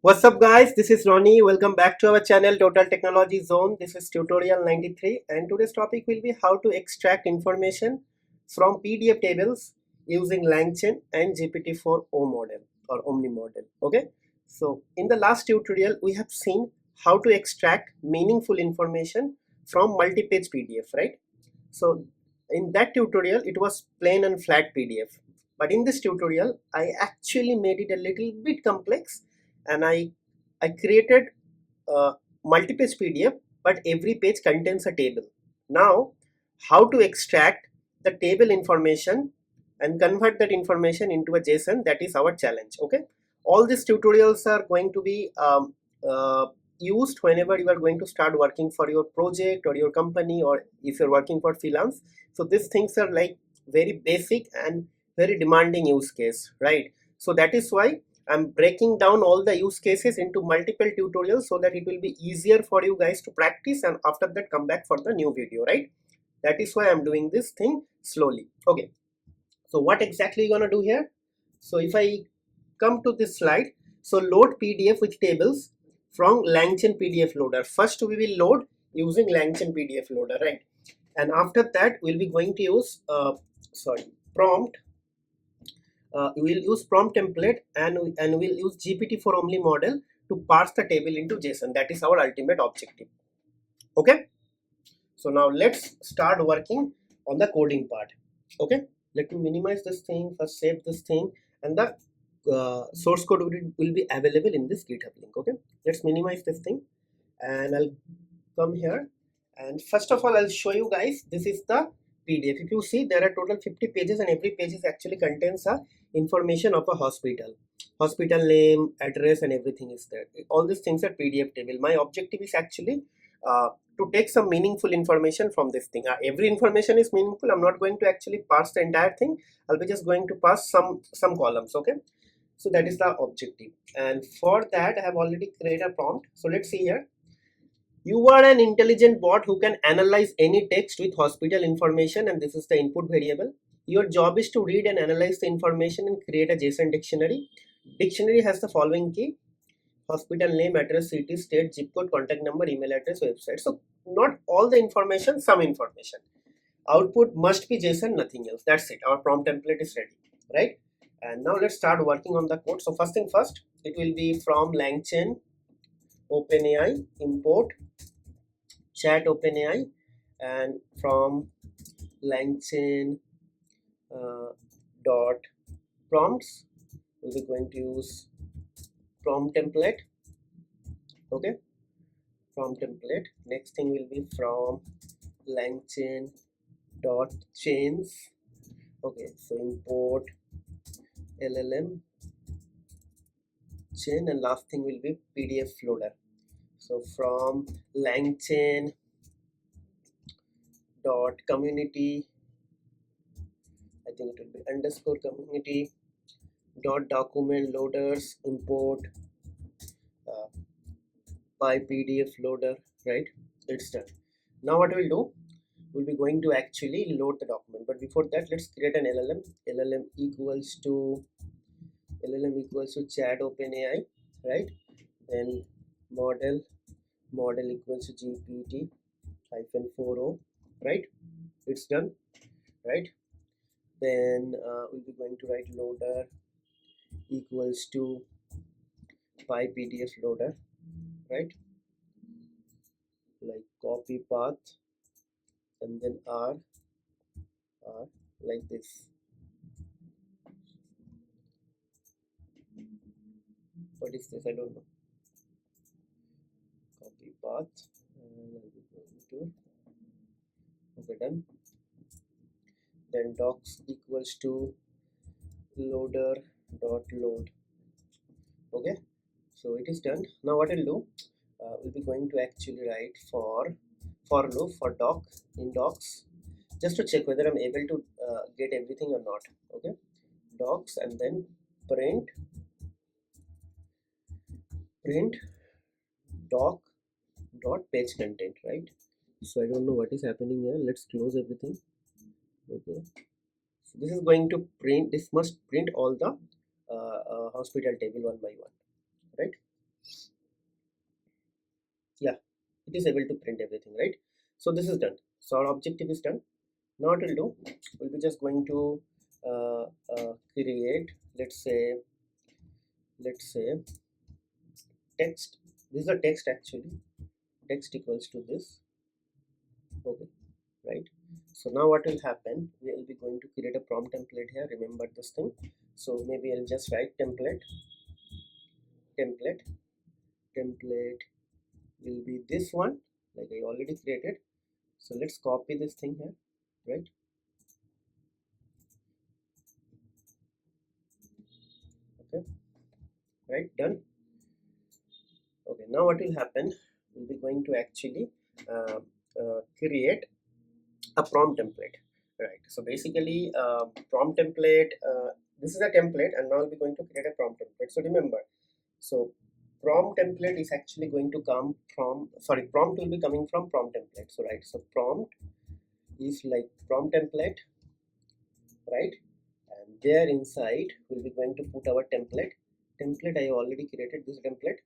What's up guys, this is Ronnie. Welcome back to our channel Total Technology Zone. This is tutorial 93 and today's topic will be how to extract information from PDF tables using LangChain and GPT-4o model or Omni model. Okay, so in the last tutorial we have seen how to extract meaningful information from multi-page PDF, right? So in that tutorial it was plain and flat PDF, but in this tutorial I actually made it a little bit complex and I created a multi-page PDF, but every page contains a table. Now how to extract the table information and convert that information into a JSON, that is our challenge. Okay, all these tutorials are going to be used whenever you are going to start working for your project or your company, or if you're working for freelance. So these things are like very basic and very demanding use case, right? So that is why I'm breaking down all the use cases into multiple tutorials so that it will be easier for you guys to practice and after that come back for the new video, right? That is why I'm doing this thing slowly. Okay, so what exactly you're gonna do here? So if I come to this slide, so load PDF with tables from LangChain PDF loader. First we will load using LangChain PDF loader, right? And after that we'll be going to use prompt. We'll use prompt template and we'll use GPT-4 Omni model to parse the table into JSON. That is our ultimate objective. Okay, so now let's start working on the coding part. Okay, let me minimize this thing, first save this thing, and the source code will be available in this GitHub link. Okay, let's minimize this thing and I'll come here, and first of all I'll show you guys this is the PDF. If you see, there are total 50 pages and every page is actually contains a information of a hospital name, address, and everything is there. All these things are PDF table. My objective is actually to take some meaningful information from this thing. Every information is meaningful. I'm not going to actually parse the entire thing. I'll be just going to parse some columns. Okay, so that is the objective, and for that I have already created a prompt. So let's see here. You are an intelligent bot who can analyze any text with hospital information, and this is the input variable. Your job is to read and analyze the information and create a JSON dictionary. Dictionary has the following key: hospital name, address, city, state, zip code, contact number, email address, website. So not all the information, some information. Output must be JSON, nothing else. That's it. Our prompt template is ready, right? And now let's start working on the code. So first thing first, it will be from LangChain OpenAI import chat OpenAI, and from LangChain dot prompts we'll be going to use prompt template. Okay, prompt template. Next thing will be from LangChain dot chains. Okay, so import LLM chain, and last thing will be PDF loader. So from LangChain dot community, I think it will be underscore community dot document loaders import by PDF loader, right? It's done. Now what we'll do, we'll be going to actually load the document, but before that let's create an LLM equals to chat OpenAI, right? Then model equals to GPT-4o, right? It's done, right? Then we'll be going to write loader equals to by PDF loader, right? Like copy path and then R like this. What is this? I don't know. Copy path and I'll be going to, okay, done. Then docs equals to loader dot load. Okay, so it is done. Now what I'll do, we'll be going to actually write for loop for doc in docs, just to check whether I'm able to get everything or not. Okay, docs, and then print doc dot page content, right? So I don't know what is happening here. Let's close everything. Okay, so this is going to print, this must print all the hospital table one by one, right? Yeah, it is able to print everything, right? So this is done. So our objective is done. Now what we'll do, we'll be just going to create, let's say text. This is a text actually. Text equals to this. Okay, right? So now what will happen, we will be going to create a prompt template here. Remember this thing. So maybe I'll just write template will be this one, like I already created. So let's copy this thing here, right? Okay, right, done. Okay, now what will happen, we'll be going to actually create a prompt template, right? So basically prompt template, this is a template, and now we'll be going to create a prompt template. So remember, so prompt template is actually going to come from, sorry, prompt will be coming from prompt template. So right, so prompt is like prompt template, right? And there inside we'll be going to put our template. I already created this template,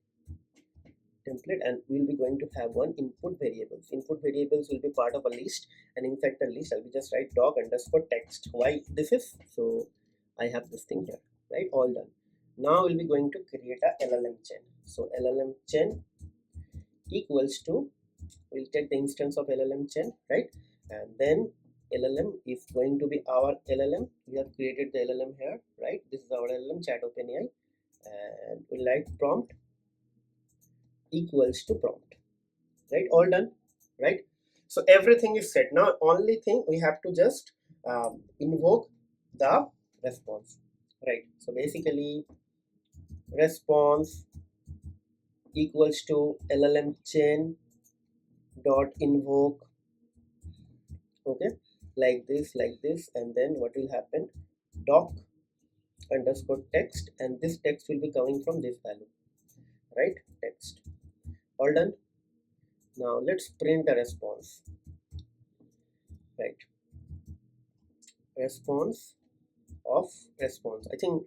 and we'll be going to have one input variables. Input variables will be part of a list, and inside the list I'll be just write dog underscore text. Why this is, so I have this thing here, right? All done. Now we'll be going to create a LLM chain. So LLM chain equals to, we'll take the instance of LLM chain, right? And then LLM is going to be our LLM. We have created the LLM here, right? This is our LLM chat OpenAI, and we'll write prompt equals to prompt, right? All done, right? So everything is set. Now only thing we have to just invoke the response, right? So basically response equals to LLM chain dot invoke, okay, like this, and then what will happen, doc underscore text, and this text will be coming from this value, right? Text. All done. Now let's print the response, right? Response of response. I think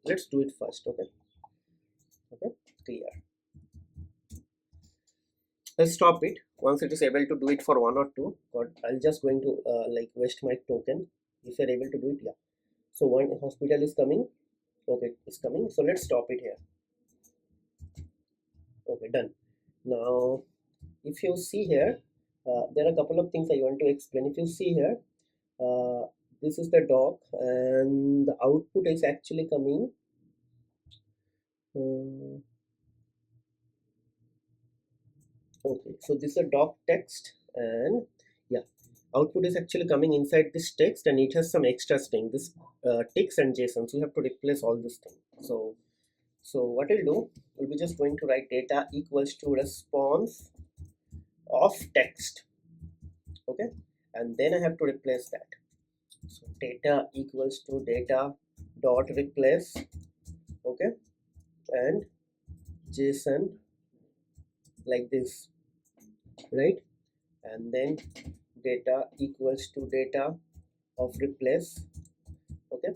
let's do it first. Okay, clear. Let's stop it once it is able to do it for one or two, but I'll just going to like waste my token if you're able to do it. Yeah, so one hospital is coming. Okay, it's coming. So let's stop it here. Okay, done. Now if you see here, there are a couple of things I want to explain. If you see here, this is the doc, and the output is actually coming okay, so this is a doc text, and yeah, output is actually coming inside this text, and it has some extra string, this ticks and JSON. So you have to replace all this thing. So what we'll do, we'll be just going to write data equals to response of text, okay, and then I have to replace that. So data equals to data dot replace, okay, and JSON like this, right? And then data equals to data of replace, okay,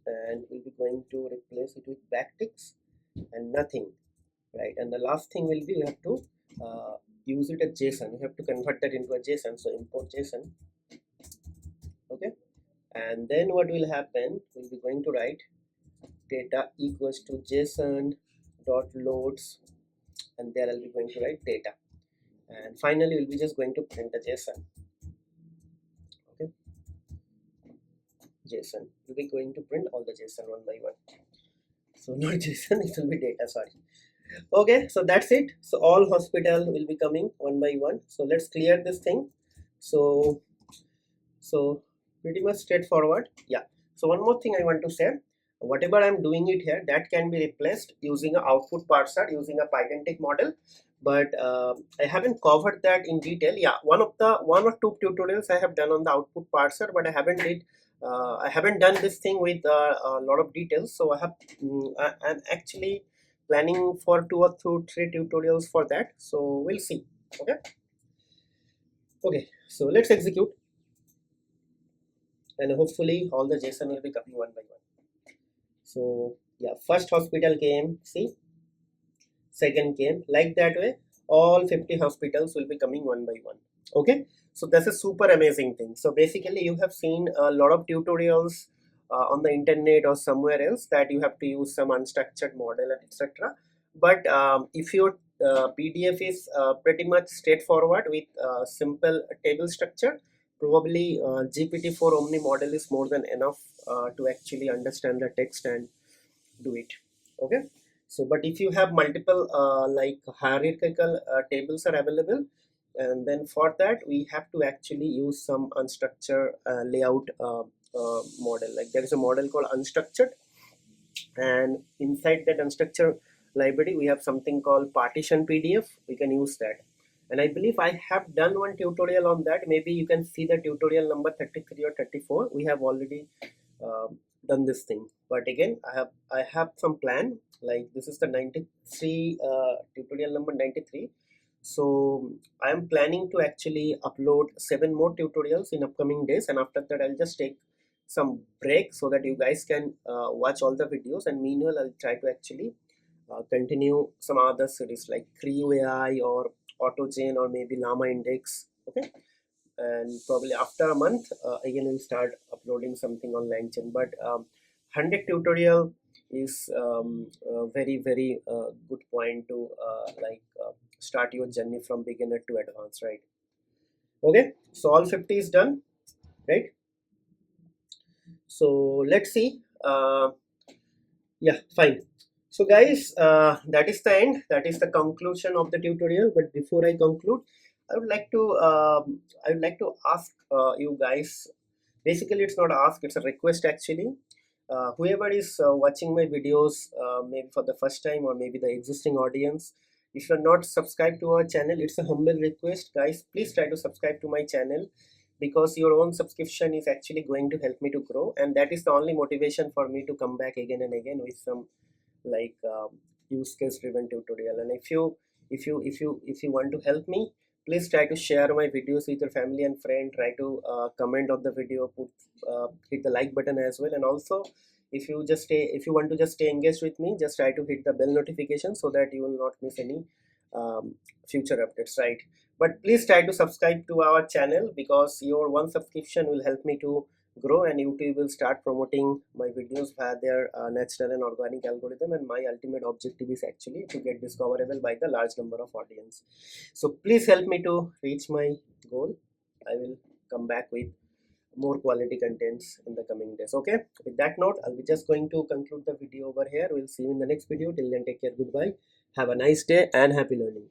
and we'll be going to replace it with backticks and nothing, right? And the last thing will be, we have to use it as JSON. We have to convert that into a JSON. So import JSON, okay, and then what will happen, we'll be going to write data equals to JSON dot loads, and there I'll be going to write data, and finally we'll be just going to print the JSON. Okay, JSON, we'll be going to print all the JSON one by one. So not JSON, it will be data, sorry. Okay, so that's it. So all hospital will be coming one by one. So let's clear this thing. So pretty much straightforward. Yeah, so one more thing I want to say, whatever I'm doing it here, that can be replaced using an output parser, using a Pydantic model, but I haven't covered that in detail. Yeah, one or two tutorials I have done on the output parser, but I haven't done this thing with a lot of details. So I'm actually planning for 2 or 3 tutorials for that. So we'll see. Okay, so let's execute, and hopefully all the JSON will be coming one by one. So yeah, first hospital came, see, second came, like that way all 50 hospitals will be coming one by one. Okay, so that's a super amazing thing. So basically you have seen a lot of tutorials on the internet or somewhere else that you have to use some unstructured model and etc. But if your PDF is pretty much straightforward with simple table structure, probably GPT-4 Omni model is more than enough to actually understand the text and do it. Okay, so but if you have multiple like hierarchical tables are available, and then for that we have to actually use some unstructured layout model. Like there is a model called unstructured, and inside that unstructured library we have something called partition PDF. We can use that, and I believe I have done one tutorial on that. Maybe you can see the tutorial number 33 or 34. We have already done this thing, but again I have some plan. Like this is the 93 tutorial number 93. So I am planning to actually upload 7 more tutorials in upcoming days, and after that I'll just take some break so that you guys can watch all the videos, and meanwhile I'll try to actually continue some other series like Creo AI or AutoGen or maybe Llama Index. Okay, and probably after a month again we'll start uploading something on LangChain. But 100 tutorial is very good point to start your journey from beginner to advanced, right? Okay, so all 50 is done, right? So let's see. Yeah, fine. So guys, that is the end, that is the conclusion of the tutorial. But before I conclude, I would like to ask you guys. Basically it's not ask, it's a request actually. Whoever is watching my videos maybe for the first time, or maybe the existing audience, if you're not subscribed to our channel, it's a humble request, guys, please try to subscribe to my channel, because your own subscription is actually going to help me to grow, and that is the only motivation for me to come back again and again with some like use case driven tutorial. And if you want to help me, please try to share my videos with your family and friend. Try to comment on the video, hit the like button as well. And also if you want to just stay engaged with me, just try to hit the bell notification so that you will not miss any future updates, right? But please try to subscribe to our channel, because your one subscription will help me to grow, and YouTube will start promoting my videos via their natural and organic algorithm. And my ultimate objective is actually to get discoverable by the large number of audience. So please help me to reach my goal. I will come back with more quality contents in the coming days. Okay, with that note, I'll be just going to conclude the video over here. We'll see you in the next video. Till then, take care, goodbye, have a nice day, and happy learning.